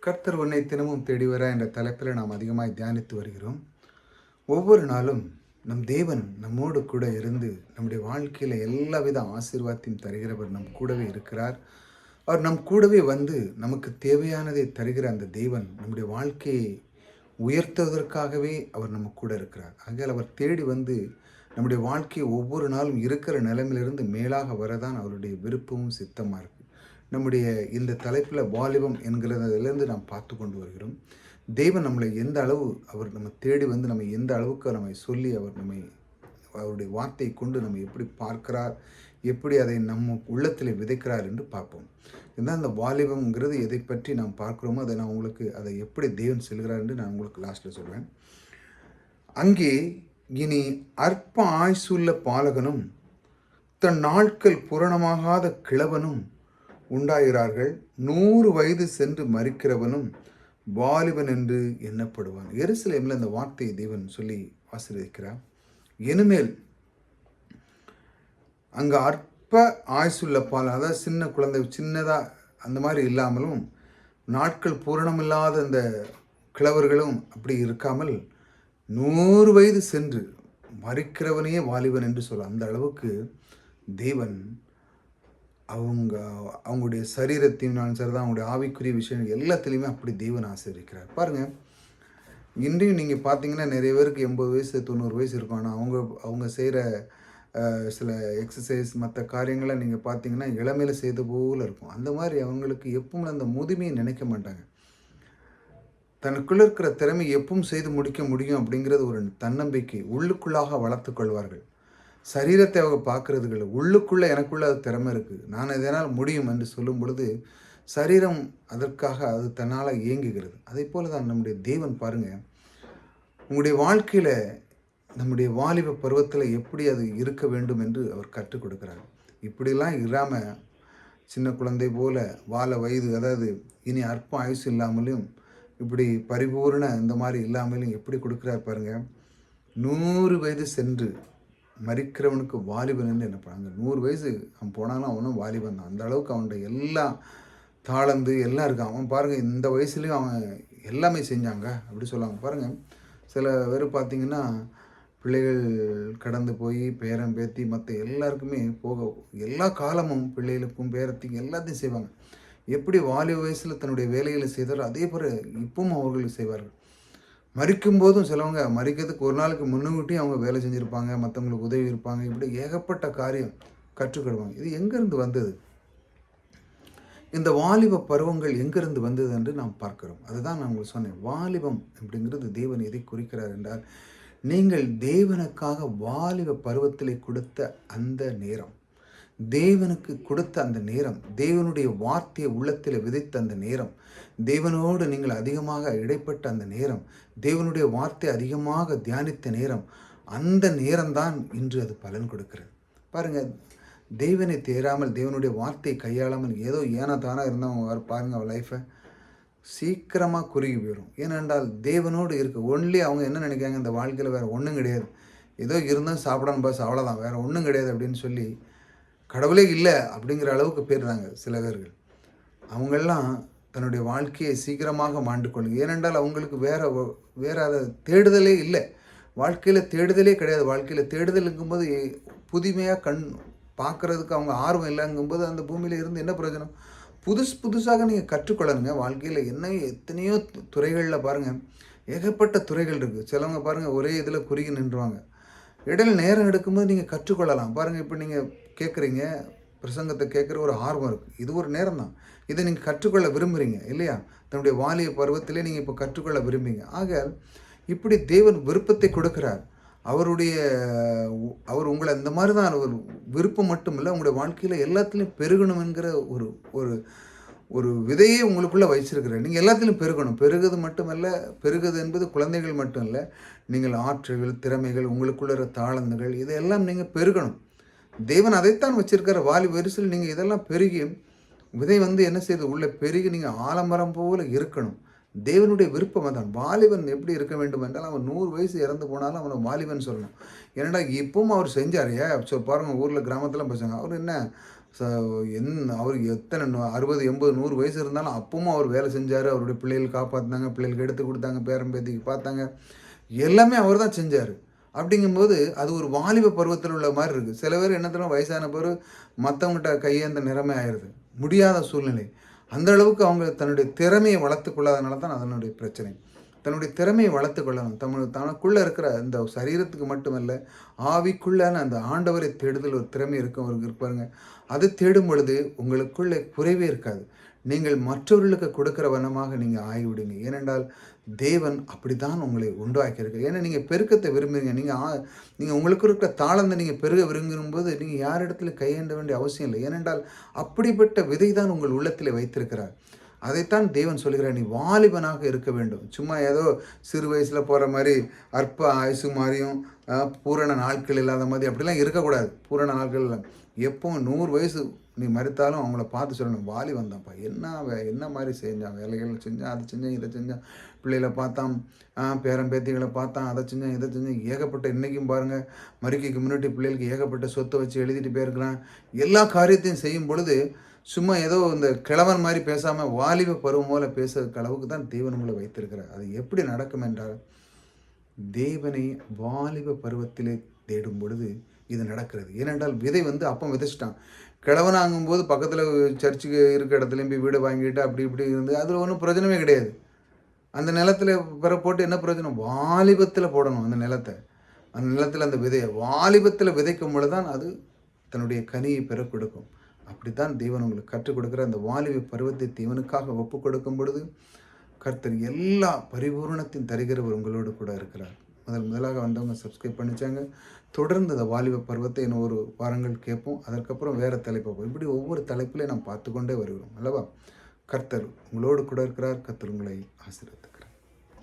கர்த்தர் உன்னை தினமும் தேடி வர என்ற தலைப்பில் நாம் அதிகமாய் தியானித்து வருகிறோம். ஒவ்வொரு நாளும் நம் தேவன் நம்மோடு கூட இருந்து நம்முடைய வாழ்க்கையில் எல்லாவித ஆசீர்வாதத்தையும் தருகிறவர் நம் கூடவே இருக்கிறார். அவர் நம் கூடவே வந்து நமக்கு தேவையானதை தருகிற அந்த தேவன் நம்முடைய வாழ்க்கையை உயர்த்துவதற்காகவே அவர் நம்ம கூட இருக்கிறார். ஆகையால் அவர் தேடி வந்து நம்முடைய வாழ்க்கையை ஒவ்வொரு நாளும் இருக்கிற நிலைமையிலிருந்து மேலாக வரதான் அவருடைய விருப்பமும் சித்தமாக இருக்குது. நம்முடைய இந்த தலைப்பில் வாலிபம் என்கிறதிலிருந்து நாம் பார்த்து கொண்டு வருகிறோம். தெய்வன் நம்மளை எந்த அளவு அவர் நம்ம தேடி வந்து நம்ம எந்த அளவுக்கு நம்மை சொல்லி அவர் நம்மை அவருடைய வார்த்தையை கொண்டு நம்ம எப்படி பார்க்கிறார், எப்படி அதை நம்ம உள்ளத்தில் விதைக்கிறார் என்று பார்ப்போம். இதுதான் அந்த வாலிபம்ங்கிறது எதை பற்றி நாம் பார்க்குறோமோ அதை நான் உங்களுக்கு அதை எப்படி தேவன் செல்கிறார் என்று நான் உங்களுக்கு லாஸ்ட்டில் சொல்வேன். அங்கே இனி அற்ப ஆயுசுள்ள பாலகனும் தன் நாட்கள் பூரணமாகாத கிழவனும் உண்டாகிறார்கள். 100 வயது சென்று மரிக்கிறவனும் வாலிபன் என்று எண்ணப்படுவான். எருசலேமில் இந்த வார்த்தையை தேவன் சொல்லி ஆசீர்வதிக்கிறார். இனிமேல் அங்கே அற்ப ஆயுசுள்ள பால், அதாவது சின்ன குழந்தை சின்னதாக அந்த மாதிரி இல்லாமலும் நாட்கள் பூரணமில்லாத இந்த கிழவர்களும் அப்படி இருக்காமல் 100 வயது சென்று மரிக்கிறவனையே வாலிபன் என்று சொல்ல அந்த அளவுக்கு தேவன் அவங்களுடைய சரீரத்தையும் சரிதான், அவங்களுடைய ஆவிக்குரிய விஷயம் எல்லாத்துலேயுமே அப்படி தேவன் ஆசீர்வதிக்கிறார். பாருங்கள், இன்றையும் நீங்கள் பார்த்தீங்கன்னா நிறைய பேருக்கு 80 வயசு 90 வயசு இருக்கும். ஆனால் அவங்க செய்கிற சில எக்ஸசைஸ் மற்ற காரியங்களை நீங்கள் பார்த்தீங்கன்னா இளமையில் செய்த போல் இருக்கும். அந்த மாதிரி அவங்களுக்கு எப்பவும் அந்த முதுமையை நினைக்க மாட்டாங்க. தனக்குள்ளே இருக்கிற திறமை எப்பவும் செய்து முடிக்க முடியும் அப்படிங்கிறது ஒரு தன்னம்பிக்கை உள்ளுக்குள்ளாக வளர்த்து கொள்வார்கள். சரீரத்தை அவங்க பார்க்குறதுக்குள்ள உள்ளுக்குள்ளே எனக்குள்ளே அது திறமை இருக்குது, நான் இதனால் முடியும் என்று சொல்லும் பொழுது சரீரம் அதற்காக அது தன்னால் இயங்குகிறது. அதே போல் தான் நம்முடைய தேவன் பாருங்கள், உங்களுடைய வாழ்க்கையில் நம்முடைய வாலிப பருவத்தில் எப்படி அது இருக்க வேண்டும் என்று அவர் கற்றுக் கொடுக்குறார். இப்படிலாம் இராமல் சின்ன குழந்தை போல் வாழ வயது, அதாவது இனி அற்ப ஆயுசு இல்லாமலும் இப்படி பரிபூர்ண இந்த மாதிரி இல்லாமலும் எப்படி கொடுக்குறார் பாருங்கள். 100 வயது சென்று மரிக்கிறவனுக்கு வாலிபன் என்று நினைப்பாங்க. 100 வயசு அவன் போனாலும் அவனும் வாலிபன் தான். அந்த அளவுக்கு அவனுடைய எல்லாம் தாளந்து எல்லாம் இருக்குது. அவன் பாருங்கள், இந்த வயசுலேயும் அவன் எல்லாமே செஞ்சாங்க அப்படி சொல்லுவாங்க. பாருங்கள், சில பேர் பார்த்திங்கன்னா பிள்ளைகள் கடந்து போய் பேரன் பேத்தி மற்ற எல்லாருக்குமே போக எல்லா காலமும் பிள்ளைகளுக்கும் பேரத்துக்கும் எல்லாத்தையும் செய்வாங்க. எப்படி வாலிப வயசில் தன்னுடைய வேலைகளை செய்தாரோ அதே போல் இப்பவும் அவர்கள் செய்வார்கள். மரிக்கும் போதும் சிலவங்க மரிக்கிறதுக்கு ஒரு நாளுக்கு முன்னுக்கூட்டி அவங்க வேலை செஞ்சுருப்பாங்க, மற்றவங்களுக்கு உதவி இருப்பாங்க, இப்படி ஏகப்பட்ட காரியம் கற்றுக்கிடுவாங்க. இது எங்கேருந்து வந்தது? இந்த வாலிப பருவங்கள் எங்கேருந்து வந்தது என்று நாம் பார்க்கிறோம். அதுதான் நான் உங்களுக்கு சொன்னேன். வாலிபம் அப்படிங்கிறது தேவன் எதை குறிக்கிறார் என்றால், நீங்கள் தேவனுக்காக வாலிப பருவத்தில் கொடுத்த அந்த நேரம், தேவனுக்கு கொடுத்த அந்த நேரம், தேவனுடைய வார்த்தையை உள்ளத்தில் விதைத்த அந்த நேரம், தேவனோடு நீங்கள் அதிகமாக இடைப்பட்ட அந்த நேரம், தேவனுடைய வார்த்தை அதிகமாக தியானித்த நேரம், அந்த நேரம்தான் இன்று அது பலன் கொடுக்கிறது. பாருங்கள், தேவனை தேராமல் தேவனுடைய வார்த்தையை கையாளாமல் ஏதோ ஏனோ தானோ இருந்தவங்க பாருங்கள், அவள் லைஃப்பை சீக்கிரமாக குறுகி போயிடும். ஏனென்றால் தேவனோடு இருக்க ஒன்லி அவங்க என்ன நினைக்கிறாங்க, இந்த வாழ்க்கையில் வேறு ஒன்றும் கிடையாது, ஏதோ இருந்தால் சாப்பிடான்னு பாஸ் அவ்வளோதான், வேறு ஒன்றும் கிடையாது அப்படின்னு சொல்லி கடவுளே இல்லை அப்படிங்கிற அளவுக்கு போயிடுறாங்க சில பேர்கள். அவங்கெல்லாம் தன்னுடைய வாழ்க்கையை சீக்கிரமாக மாண்டு கொள்ளுங்க. ஏனென்றால் அவங்களுக்கு வேறு அதை தேடுதலே இல்லை, வாழ்க்கையில் தேடுதலே கிடையாது. வாழ்க்கையில் தேடுதலுங்கும்போது புதுமையாக பார்க்குறதுக்கு அவங்க ஆர்வம் இல்லைங்கும்போது அந்த பூமியில் இருந்து என்ன பிரயோஜனம்? புதுசாக நீங்கள் கற்றுக்கொள்ளணுங்க. வாழ்க்கையில் எத்தனையோ துறைகளில் பாருங்கள், ஏகப்பட்ட துறைகள் இருக்குது. சிலவங்க பாருங்கள் ஒரே இதில் குறுகி நின்றுவாங்க. இடையில நேரம் எடுக்கும்போது நீங்கள் கற்றுக்கொள்ளலாம். பாருங்கள், இப்போ நீங்கள் கேட்குறீங்க, பிரசங்கத்தை கேட்குற ஒரு ஆர்வம் இருக்குது, இது ஒரு நேரம் தான். இதை நீங்கள் கற்றுக்கொள்ள விரும்புகிறீங்க இல்லையா? தன்னுடைய வாலிய பருவத்திலே நீங்கள் இப்போ கற்றுக்கொள்ள விரும்புங்க. ஆக இப்படி தேவன் விருப்பத்தை கொடுக்குறார். அவர் உங்களை இந்த மாதிரி தான் ஒரு விருப்பம் மட்டும் இல்லை, உங்களுடைய வாழ்க்கையில் எல்லாத்துலேயும் பெருகணும் என்கிற ஒரு ஒரு ஒரு விதையை உங்களுக்குள்ளே வச்சிருக்கிறார். நீங்கள் எல்லாத்துலேயும் பெருகணும். பெருகுது மட்டுமல்ல, பெருகுது என்பது குழந்தைகள் மட்டும் இல்லை, நீங்கள் ஆற்றல்கள், திறமைகள், உங்களுக்குள்ள தாளந்துகள் இதெல்லாம் நீங்கள் பெருகணும். தேவன் அதைத்தான் வச்சிருக்கிற வாலி வரிசையில் நீங்கள் இதெல்லாம் பெருகி விதை என்ன செய்யுது, உள்ளே பெருகி நீங்கள் ஆலமரம் போல் இருக்கணும். தேவனுடைய விருப்பம் தான். வாலிபன் எப்படி இருக்க வேண்டும் என்றால், அவன் 100 வயசு இறந்து போனாலும் அவனை வாலிபன் சொல்லணும். ஏன்னா இப்பவும் அவர் செஞ்சார். பாருங்கள், ஊரில் கிராமத்தில் பேசுவாங்க, அவர் என்ன ச அவருக்கு எத்தனை 60, 80, 100 வயசு இருந்தாலும் அப்பவும் அவர் வேலை செஞ்சார். அவருடைய பிள்ளைகள் காப்பாற்றினாங்க, பிள்ளைகளுக்கு எடுத்து கொடுத்தாங்க, பேரன் பேத்திக்கு பார்த்தாங்க. எல்லாமே அவர் தான் செஞ்சார். அப்படிங்கும்போது அது ஒரு வாலிப பருவத்தில் உள்ள மாதிரி இருக்குது. சில பேர் என்ன தெரியுமா, வயசான பிறகு மற்றவங்ககிட்ட கையேந்த நிலைமை ஆயிடுது. முடியாத சூழ்நிலை. அந்த அளவுக்கு அவங்க தன்னுடைய திறமையை வளர்த்து கொள்ளாதனால தான் அதனுடைய பிரச்சனை. தன்னுடைய திறமையை வளர்த்து கொள்ளணும். தனக்குள்ளே இருக்கிற இந்த சரீரத்துக்கு மட்டுமல்ல, ஆவிக்குள்ளான அந்த ஆண்டவரை தேடுதல் ஒரு திறமை இருக்கவருக்கு இருப்பாருங்க. அது தேடும் பொழுது உங்களுக்குள்ளே குறைவே இருக்காது. நீங்கள் மற்றவர்களுக்கு கொடுக்கிற வண்ணமாக நீங்கள் ஆகிவிடுங்க. ஏனென்றால் தேவன் அப்படித்தான் உங்களை உண்டாக்கியிருக்கிறார். ஏன்னா நீங்கள் பெருக்கத்தை விரும்புகிறீங்க. நீங்கள் உங்களுக்கு இருக்கிற தாளந்தை நீங்கள் பெருக விரும்பும்போது நீங்கள் யாரிடத்துல கையேண்ட வேண்டிய அவசியம் இல்லை. ஏனென்றால் அப்படிப்பட்ட விதை தான் உங்கள் உள்ளத்தில் வைத்திருக்கிறார். அதைத்தான் தேவன் சொல்கிறார், நீ வாலிபனாக இருக்க வேண்டும். சும்மா ஏதோ சிறு வயசில் போகிற மாதிரி அற்ப ஆயுசு மாதிரியும் பூரண நாட்கள் இல்லாத மாதிரி அப்படிலாம் இருக்கக்கூடாது. பூரண நாட்கள் இல்லை. எப்பவும் 100 வயசு நீ மறுத்தாலும் அவங்கள பார்த்து சொல்லணும், வாலி வந்தான்ப்பா, என்ன மாதிரி செஞ்சான், வேலைகள் செஞ்சான், அதை செஞ்சான், இதை செஞ்சான், பிள்ளைகளை பார்த்தான், பேரன் பேத்திகளை பார்த்தான், அதை செஞ்சான், இதை செஞ்சான், ஏகப்பட்ட இன்றைக்கும் பாருங்கள் மறுக்கைக்கு முன்னாடி பிள்ளைகளுக்கு ஏகப்பட்ட சொத்தை வச்சு எழுதிட்டு போயிருக்கிறான். எல்லா காரியத்தையும் செய்யும் பொழுது சும்மா ஏதோ இந்த கிழவன் மாதிரி பேசாமல் வாலிப பருவம் போல பேசுறதுக்கு அளவுக்கு தான் தேவன் உங்களை வைத்திருக்கிறார். அது எப்படி நடக்கும் என்றால், தேவனை வாலிப பருவத்திலே தேடும் பொழுது இது நடக்கிறது. ஏனென்றால் விதை அப்போ விதைச்சிட்டான். கிழவனாகும்போது பக்கத்தில் சர்ச்சுக்கு இருக்க இடத்துலையும் போய் வீடு வாங்கிட்டு அப்படி இப்படி இருந்து அதில் ஒன்றும் பிரயோஜனமே கிடையாது. அந்த நிலத்தில் போட்டு என்ன பிரயோஜனம்? வாலிபத்தில் போடணும் அந்த நிலத்தை. அந்த நிலத்தில் அந்த விதையை வாலிபத்தில் விதைக்கும் பொழுது தான் அது தன்னுடைய கனியை பெற கொடுக்கும். அப்படித்தான் தேவன் உங்களுக்கு கற்றுக் கொடுக்குற அந்த வாலிப பருவத்தை தேவனுக்காக ஒப்பு கொடுக்கும் பொழுது கர்த்தர் எல்லா பரிபூரணத்தையும் தருகிறவர் உங்களோடு கூட இருக்கிறார். முதலாக வந்தவங்க சப்ஸ்கிரைப் பண்ணிச்சாங்க. தொடர்ந்து அந்த வாலிப பருவத்தை இன்னும் ஒரு வாரங்கள் கேட்போம். அதற்கப்புறம் வேறு தலைப்பு பார்ப்போம். இப்படி ஒவ்வொரு தலைப்பிலையும் நாம் பார்த்து கொண்டே வருகிறோம் அல்லவா? கர்த்தர் உங்களோடு கூட இருக்கிறார். கர்த்தர் உங்களை ஆசீர்வதிக்கிறார்.